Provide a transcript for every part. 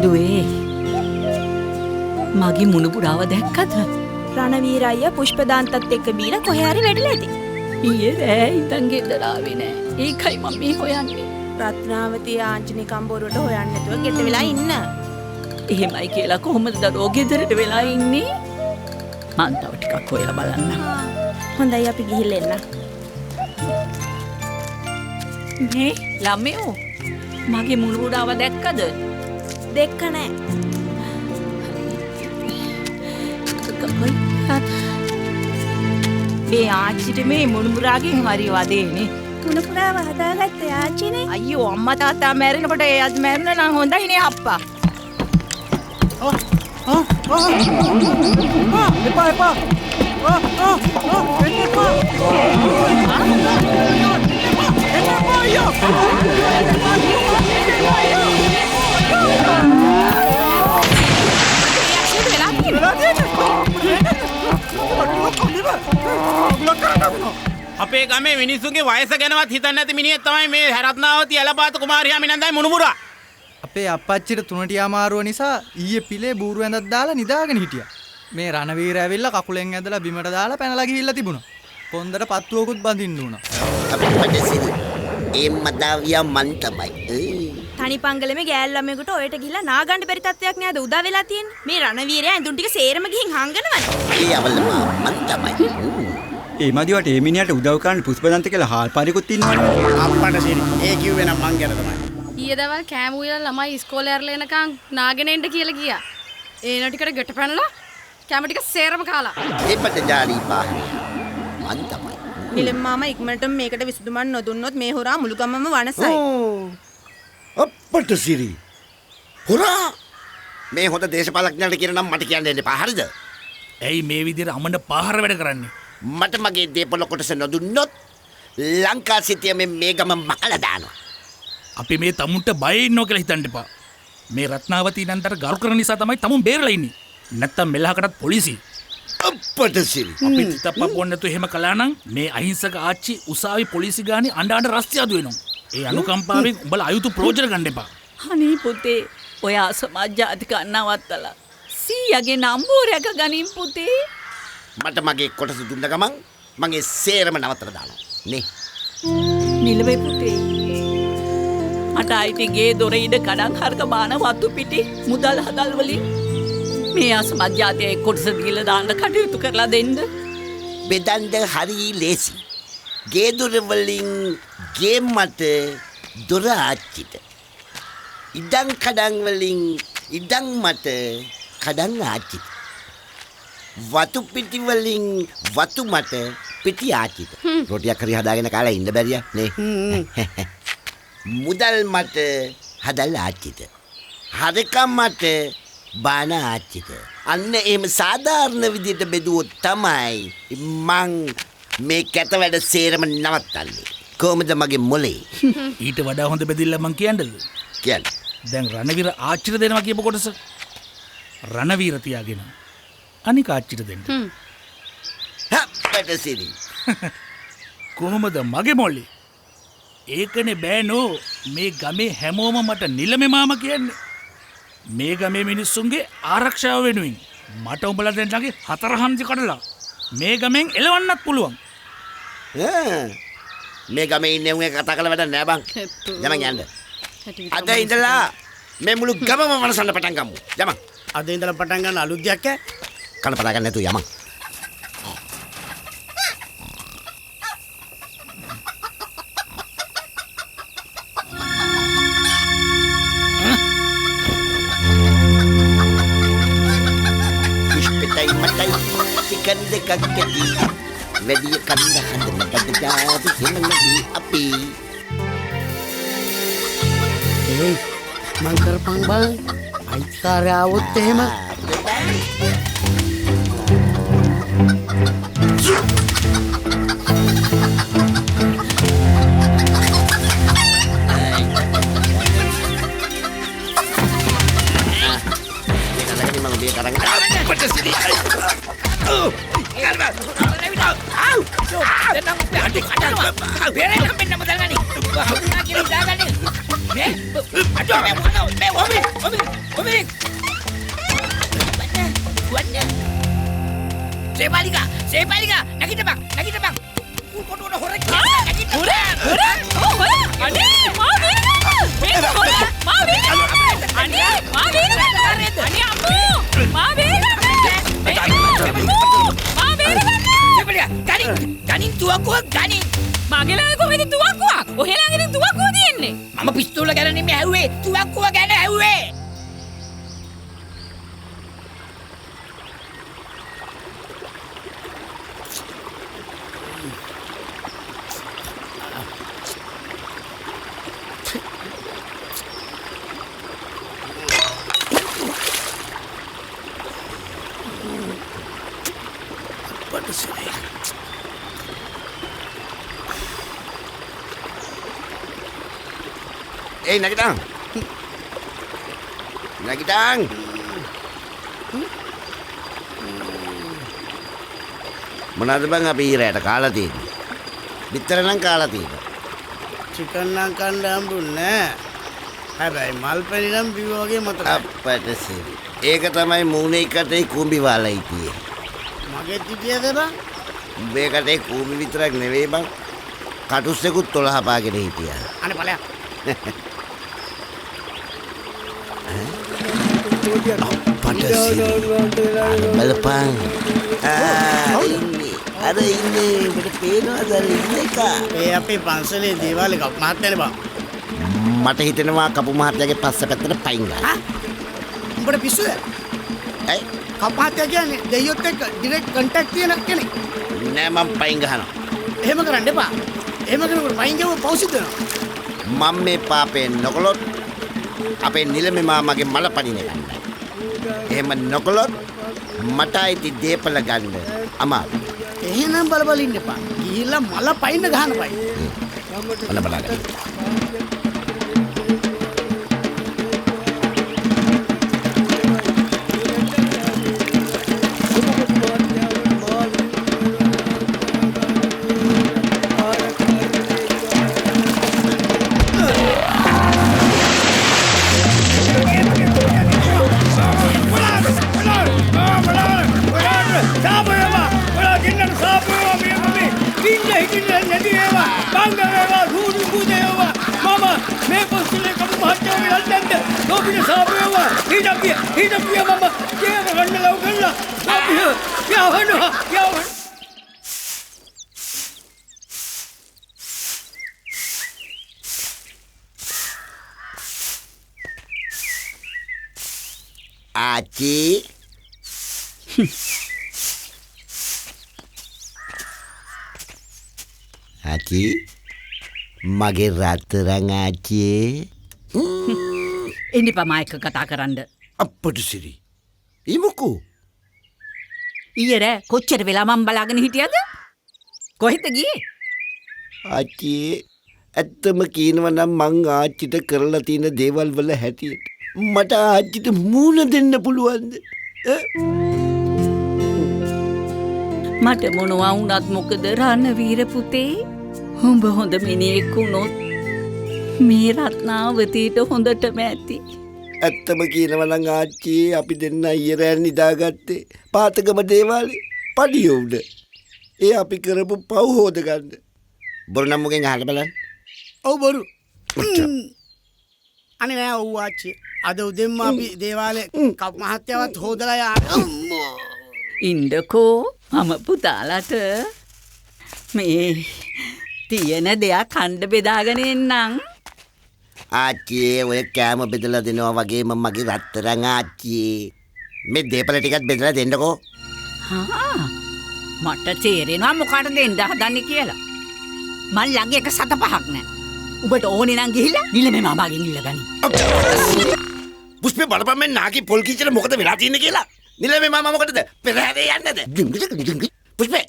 දුවේ මගේ මුණුපුරාව දැක්කද? රණවීර අයියා පුෂ්පදාන්තත් එක්ක බීලා කොහේ හරි වැඩිලා ඇති. ඊයේ රෑ ඉඳන් ගෙදර ආවේ නෑ. ඒකයි මම මේ හොයන්නේ. රත්නාවතී ආංජනි කම්බෝරුවට හොයන්න නැතුව ගෙට වෙලා ඉන්න. එහෙමයි කියලා කොහොමද දරෝ ගෙදරට වෙලා ඉන්නේ? මං තව ටිකක් හොයලා බලන්න. හොඳයි අපි ගිහිල්ලා එන්න. මේ ළමයෝ මගේ මුණුපුරාව දැක්කද? දෙක්ක නෑ. මේ ආච්චිට මේ මුණුපුරාගෙන් හරි වදේනේ. මුණුපුරාව හදාගත්තේ ආච්චිනේ. අයියෝ අම්මා තාත්තා මැරෙනකොට එයාත් මැරුණා නම් හොඳයිනේ අප්පා. එපා. අපේ ගමේ මිනිස්සුන්ගේ වයස ගැනවත් හිතන්නේ නැති මිනිහෙක් තමයි මේ රත්නාවතී ඇලපාත කුමාරියා මිනන්දයි මුණුපුරා. අපේ අප්පච්චිට තුනටිය අමාරුව නිසා ඊයේ පිලේ බූරු ඇඳක් දාලා නිදාගෙන හිටියා. මේ රණවීර ඇවිල්ලා කකුලෙන් ඇදලා බිමට දාලා පැනලා ගිහිල්ලා තිබුණා. කොන්දට පත්තුවකුත් බඳින්න උනා. අපිට සිදු ඒ මදාවියා මන් තමයි. තනි පංගලමේ ගෑල් ළමයෙකුට ඔයට ගිහිල්ලා නාගන්න බැරි තත්ත්වයක් නේද උදා වෙලා තියෙන්නේ. මේ රණවීරයා ඇඳුම් ටික සේරම ගිහින් හංගනවනේ. ඒ අවලම මන් තමයි. ඒ මදිවට ඒ මිනිහට උදව් කරන්න පුෂ්පදන්ත කියලා හාල් පාරිකුත් ඉන්නවනේ. අප්පට සිරි. ඒ කිව්වේ නම් මං ගැන තමයි. ඊයේ දවල් කෑම උයලා ළමයි ඉස්කෝලේ ඇරලා එනකන් නාගෙන එන්න කියලා ගියා. ඒන ටිකට ගැට පැනලා කැම ටික සේරම කාලා. ඒපට ජාලී පාහේ මන් තමයි. නිලම් මාමා ඉක්මනටම මේකට විසඳුමක් නොදුන්නොත් මේ හොරා මුළු ගමම වනසයි. අප්පට සිරි. හොරා මේ හොඳ දේශපාලඥයන්ට කියන නම් මට කියන්න දෙන්න එපා. හරිද? ඇයි මේ විදිහට අමන පාහර වැඩ කරන්නේ? මට මගේ දේපොළ කොටස නොදුන්නොත් ලංකා සිටිය මේ ගම මකලා දානවා. අපි මේ තමුන්ට බය ඉන්නෝ කියලා හිතන්න එපා. මේ රත්නාවතී නන්දට ගරු කරන නිසා තමයි තමුන් බේරලා ඉන්නේ. නැත්තම් මෙලහකටත් පොලිසිය. අප්පට සිරි. අපි තිතප්පක් වොන්න නැතුව එහෙම කළා නම් මේ අහිංසක ආච්චි උසාවි පොලිසි ගානේ අඬ රස්තියාදු වෙනවා. ඒ අනුකම්පාවෙන් උඹලා අයුතු ප්‍රයෝජන ගන්න එපා. අනේ පුතේ ඔයා සමාජ ජාතික අන්නවත්තලා සීයාගේ නම්බුරයක ගනින් පුතේ. මට මගේ කොටස දුන්න ගමන් මගේ සේරම නවත්තලා දානවා. නේ. නිලවේ පුතේ. මට අයිති ගේ දොර ඉඩ කඩන් හරක බාන වතු පිටි මුදල් හදල් වලින් මේ අසමත් ජාතියේ කොටස දීලා දාන්න කටයුතු කරලා දෙන්න. බෙදන්න හරි ලේසි. ගේ දොර වලින් ගේ මට දොර ආච්චිට. ඉඩම් කඩන් වලින් ඉඩම් මට කඩන් ආච්චිට. වතු පිටි වලින් වතු මට පිටි ආච්චිට. රොටියක් හරි හදාගෙන කාලා ඉන්න බැරිය නේ. මුදල් මට හදලා ආච්චිට. හරකම් මට බාන ආච්චිට. අන්න එහෙම සාධාරණ විදිහට බෙදුවොත් තමයි මං මේ කැත වැඩ සේරම නවත්තන්නේ. කොහොමද මගේ මොලේ? ඊට වඩා හොඳ බෙදිල්ල මං කියන්නද? කියන්න. දැන් රණවීර ආච්චිට දෙනවා කියපු කොටස රණවීර තියාගෙන අනික ආච්චිට දෙන්න. හප්පට සිරි. කොහොමද මගේ මොලේ? ඒකනේ බෑනෝ මේ ගමේ හැමෝම මට නිලමේ මාමා කියන්නේ. මේ ගමේ මිනිස්සුන්ගේ ආරක්ෂාව වෙනුවෙන් මට උඹලා දෙන්නගේ හතර හන්දි කඩලා මේ ගමෙන් එලවන්නත් පුළුවන්. මේ ගමේ ඉන්නේ උන් කතා කරලා වැඩක් නෑ බං. යමන් යන්න. අද ඉඳලා මේ මුළු ගමම වනසන්න පටන් ගමු. යමන්. අද ඉඳලා පටන් ගන්න අලුත් දෙයක් ඈ. කන පටන් ගන්න නැතුව යමන්. පුෂ්පිතයි මතයි චිකන් දෙකක් කැටි. වැඩි කන්න හදන බඩජාති හිමනදී අපි. ඒ මං කරපන් බං අයිතිකාරය આવොත් එහෙම සේපාලිකා සේපාලිකා නැගිටපන් නැගිටපන් කොටුවට හොරෙක් ගනින් තුවක්කුවක් ගනින් මගේලා කොහෙද තුවක්කුවක්? ඔහෙලාගෙන තුවක්කුව තියෙන්නේ. මම පිස්තෝල ගැන නෙමෙයි ඇහුවේ තුවක්කුව ගැන ඇහුවේ නැගිටන් නැගිටන් මොනවද බං අපි ඊරයට කාලා තියෙන්නේ බිත්තර නම් කාලා තියෙනවා චිකන් නම් කන්න හම්බුන්නේ හැබැයි මල් පැණි නම් බිව වගේ මතකයි. අපට සිරි ඒක තමයි මූණේ කටේ කුඹි වාලා හිටියේ මගේ තිතියද බං? උඹේ කටේ කුඹි විතරක් නෙවෙයි බං කටුස්සෙකුත් 12 පාගෙන හිටියා අනේ ඵලයක්. බලපං අර ඉන්නේ මට පේනවාද අර ඉන්න එක ඒ අපේ පන්සලේ දේවාලේ කප් මහත්තයනේ බං. මට හිතෙනවා කපු මහත්තයාගේ පස්ස පැත්තට පයින් ගන්න උඹට පිස්සුද? ඇයි කප් මහත්තයා කියන්නේ දෙයියොත් එක්ක ඩිරෙක්ට් කන්ටැක්ට් තියෙන කෙනෙක්. නෑ මම පයින් ගහනවා එහෙම කරන්න එපා. එහෙම කරනකොට පයින් ගියව පෞසිත වෙනවා. මම මේ පාපේ නොකළොත් අපේ නිලමේ මාමගේ මල පණින ගන්නයි එහෙම නොකළොත් මට අයිති දීපල ගන්න අමාරුයි එහෙනම් බල ඉන්න එපා. ගිහිල්ලා මල පයින්න ගහන්න පයි. ඔන්න බලන්න ආච්චි ආච්චි මගේ රත්තරන් ආච්චි එන්න එපා මායක කතා කරන්න. අපට සිරි ඉමුකෝ ඊයේ රෑ කොච්චර වෙලා මම බලාගෙන හිටියද? කොහෙද ගියේ? ආච්චි ඇත්තම කියනවා නම් මං ආච්චිට කරලා තියෙන දේවල් වල හැටියට මට ආච්චිට මූණ දෙන්න පුළුවන්ද? මට මොනවා වුණත් මොකද රණවීර පුතේ? උඹ හොඳ මිනිහෙක් වුණොත් මේ රත්නාවතීට හොඳටම ඇති. ඇත්තම කියනවා නම් ආච්චි අපි දෙන්න ඊරෑන් නිදාගත්තේ පාතකම දේවාලේ පඩිය උඩ. ඒ අපි කරපු පව් හොද ගන්න. බොරු නම් මොකෙන් අහන්න බලන්න. ඔව් බොරු. අනේ නෑ ඔව් ආච්චි. අද උදෙන්ම අපි දේවාලේ කප් මහත්තයාවත් හොදලා යා. ඉන්දකෝ මම පුතාලට මේ තියෙන දෙයක් කණ්ඩ බෙදාගෙන එන්නම්. ආච්චි ඔය කෑම බෙදලා දෙනවා වගේම මගේ රත්තරන් ආච්චි. මේ දීපල ටිකත් බෙදලා දෙන්නකෝ. මට තේරෙනවා මොකටද දෙන්න හදන්නේ කියලා. මං ළඟ එක සත පහක් නෑ. උඹට ඕනේ නම් ගිහිල්ලා නිලමේ මාමාගෙන් ඉල්ලගනි. පුෂ්පේ බලපන් මේ නාකි පොල් කීචල මොකද වෙලා තියෙන්නේ කියලා. නිලමේ මාමා මොකටද පෙරහැරේ යන්නද? පුෂ්පේ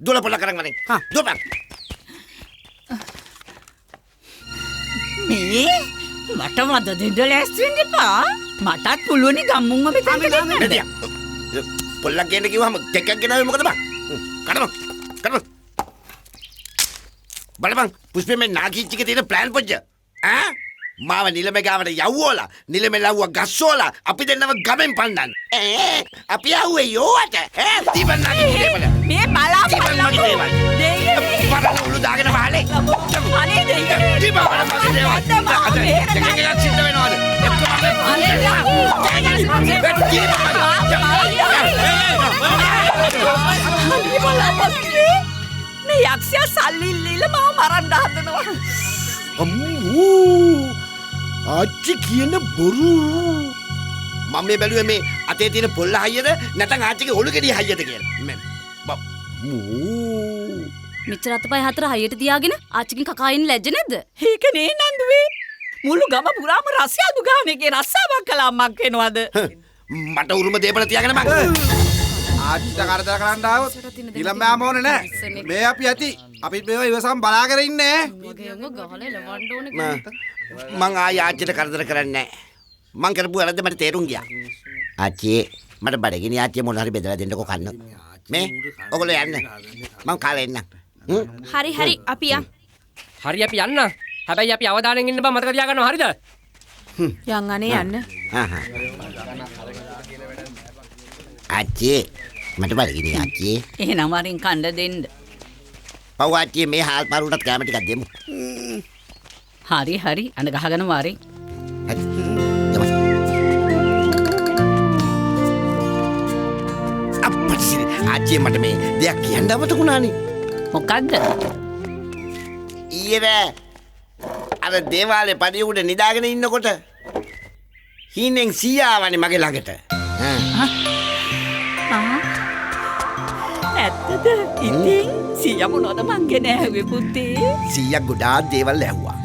දුල පොල කරන් වනේ. දුපන්. මේ මට වද දෙන්න ලෑස්ති වෙන්න එපා. මටත් පුළුවනි ගම්මුන්ව මෙතන දෙන්න. පොල්ලක් ගේන්න කිව්වම දෙකක් ගෙනාවේ මොකද බං? කඩමු. බලපන් පුෂ්පේ මේ නාකිච්චිගේ තියෙන ප්ලෑන් පොච්ච. මාව නිලම ගාවට යව්වෝලා නිලම ලව්ව ගස්සෝලා අපි දෙන්නව ගමෙන් පන්නන්න. අපි යව්වේ යෝවට තිබන්නගේ දේවල. මේ බලා තිබන්නගේ දේවල්. පරණ උළු දාගෙන වහලේ. අනේ දෙයියනේ. තිබවන මගේ දේවල්. දෙකක් සිද්ධ වෙනවද? මේ යක්ෂයා සල්ලි ඉල්ලීලා මාව මරන්න හදනවා. ආච්චි කියන බොරු. මම මේ බැලුවේ මේ අතේ තියෙන පොල්ල හයියද නැත්නම් ආච්චිගේ ඔලු ගෙඩිය හයියද කියලා. මෙච්චර අතපය හතර හයියට තියාගෙන ආච්චිගෙන් කකායින් ලැජ්ජ නැද්ද? ඒක නේ නන්දුවේ. මුළු ගම පුරාම රස්යාදු ගාන එකේ රස්සාවක් කළා අම්මක් වෙනවද? මට උරුම දේපල තියාගෙන මං ආච්චිට කරදර කරන්න ආවොත් ඊළඟ යාම ඕනේ නෑ. මේ අපි ඇති. අපිත් මේවා ඉවසම් බලාගෙන ඉන්නේ. වගේම ගහලා ලවන්න ඕනේ. මං ආයි ආච්චිට කරදර කරන්නේ නෑ. මං කරපු වැරද්ද මට තේරුම් ගියා. ආච්චි මට බඩගිනි ආච්චි මොන හරි බෙදලා දෙන්නකෝ කන්න. මේ ඔයගොල්ලෝ යන්න. මං කාලේ එන්නම්. හරි අපි යන්. හරි අපි යන්න. හැබැයි අපි අවදානෙන් ඉන්න බව මතක තියාගන්න හරිද? යන් අනේ යන්න. ආච්චි මට බඩගිනි ආච්චි. එහෙනම් වරින් කන්න දෙන්න. පව් ආච්චි මේ හාල් පාරුටත් කැම ටිකක් දෙමු. හරි අඬ ගහගෙන වරින්. හරි. අප්පච්චි ආච්චි මට මේ දෙයක් කියන්න අමතකුණානේ. මොකද්ද? ඊයේ අර දේවාලේ පඩිය උඩ නිදාගෙන ඉන්නකොට හීනෙන් සීයාවනේ මගේ ළඟට. ඇත්තද? ඉතින් සීයා මොනවද මං නෑවේ පුතේ? සීයා ගොඩාක් දේවල් ඇහුවා.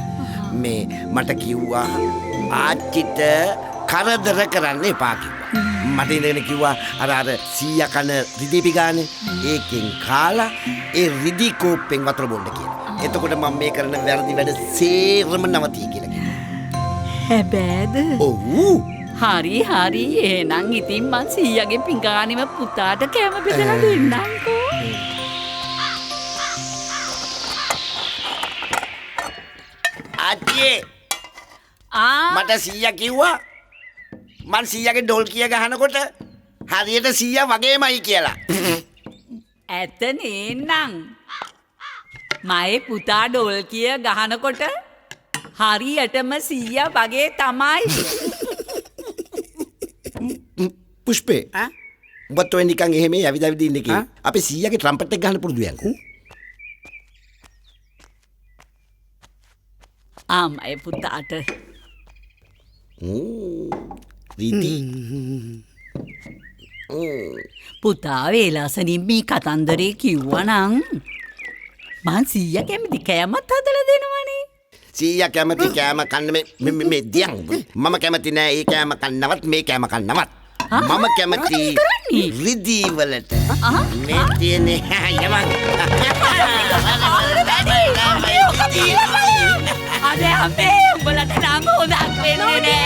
මේ මට කිව්වා ආච්චිට කරදර කරන්න එපා කිව්වා. මට ඉඳගෙන කිව්වා අර සීයා කන රිදීපි ගානේ ඒකෙන් කාලා ඒ රිදී කෝප්පෙන් වතුර බොන්න කියලා. එතකොට මම මේ කරන වැරදි වැඩ සේරම නවතී කියලා කිව්වා. හැබැයිද? ඔව්. හරි එහෙනම් ඉතින් මං සීයාගේ පිඟානෙම පුතාට කැම බෙදලා දෙන්නම්කෝ. ආච්චි මට සීයා කිව්වා මං සීයාගේ ඩොල් කිය ගහනකොට හරියට සීයා වගේමයි කියලා. ඇත්ත නේනම්. මගේ පුතා ඩොල් කිය ගහනකොට හරියටම සීයා වගේ තමයි. පුෂ්පේ උඹත් ඔය නිකන් එහෙම ඇවිද ඉන්න එකේ අපි සීයාගේ ට්‍රම්පට් එක ගහන්න පුරුදු යන්කෝ. මගේ පුතාට රීති පුතා වේලාසනින් මේ කතන්දරේ කිව්වනම් මං සීයා කැමති කෑමත් හදලා දෙනවනේ. සීයා කැමති කෑම කන්න මේ දියන් මම කැමති නෑ ඒ කෑම කන්නවත් මේ කෑම කන්නවත්. මම කැමති රිදී වලට මේ තියෙන යමක්. අනේ අපේ උඹලට නම් හොදක් වෙන්නේ නෑ.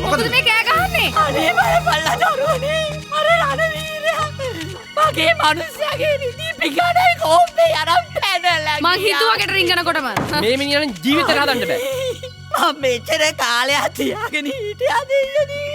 මොකද මේ කෑ ගහන්නේ? අනේ බලපල්ලා දරුවනේ. අර රණවීරයා මගේ මනුස්සයාගේ රිදී පිඟානයි කෝප්පේ අරන් පැනලා. මං හිතුවා ගෙට රිංගනකොටම. මේ මිනිහාට ජීවිතේ හදන්න බෑ. මම මෙච්චර කාලයක් තියාගෙන හිටියා දෙයනේ.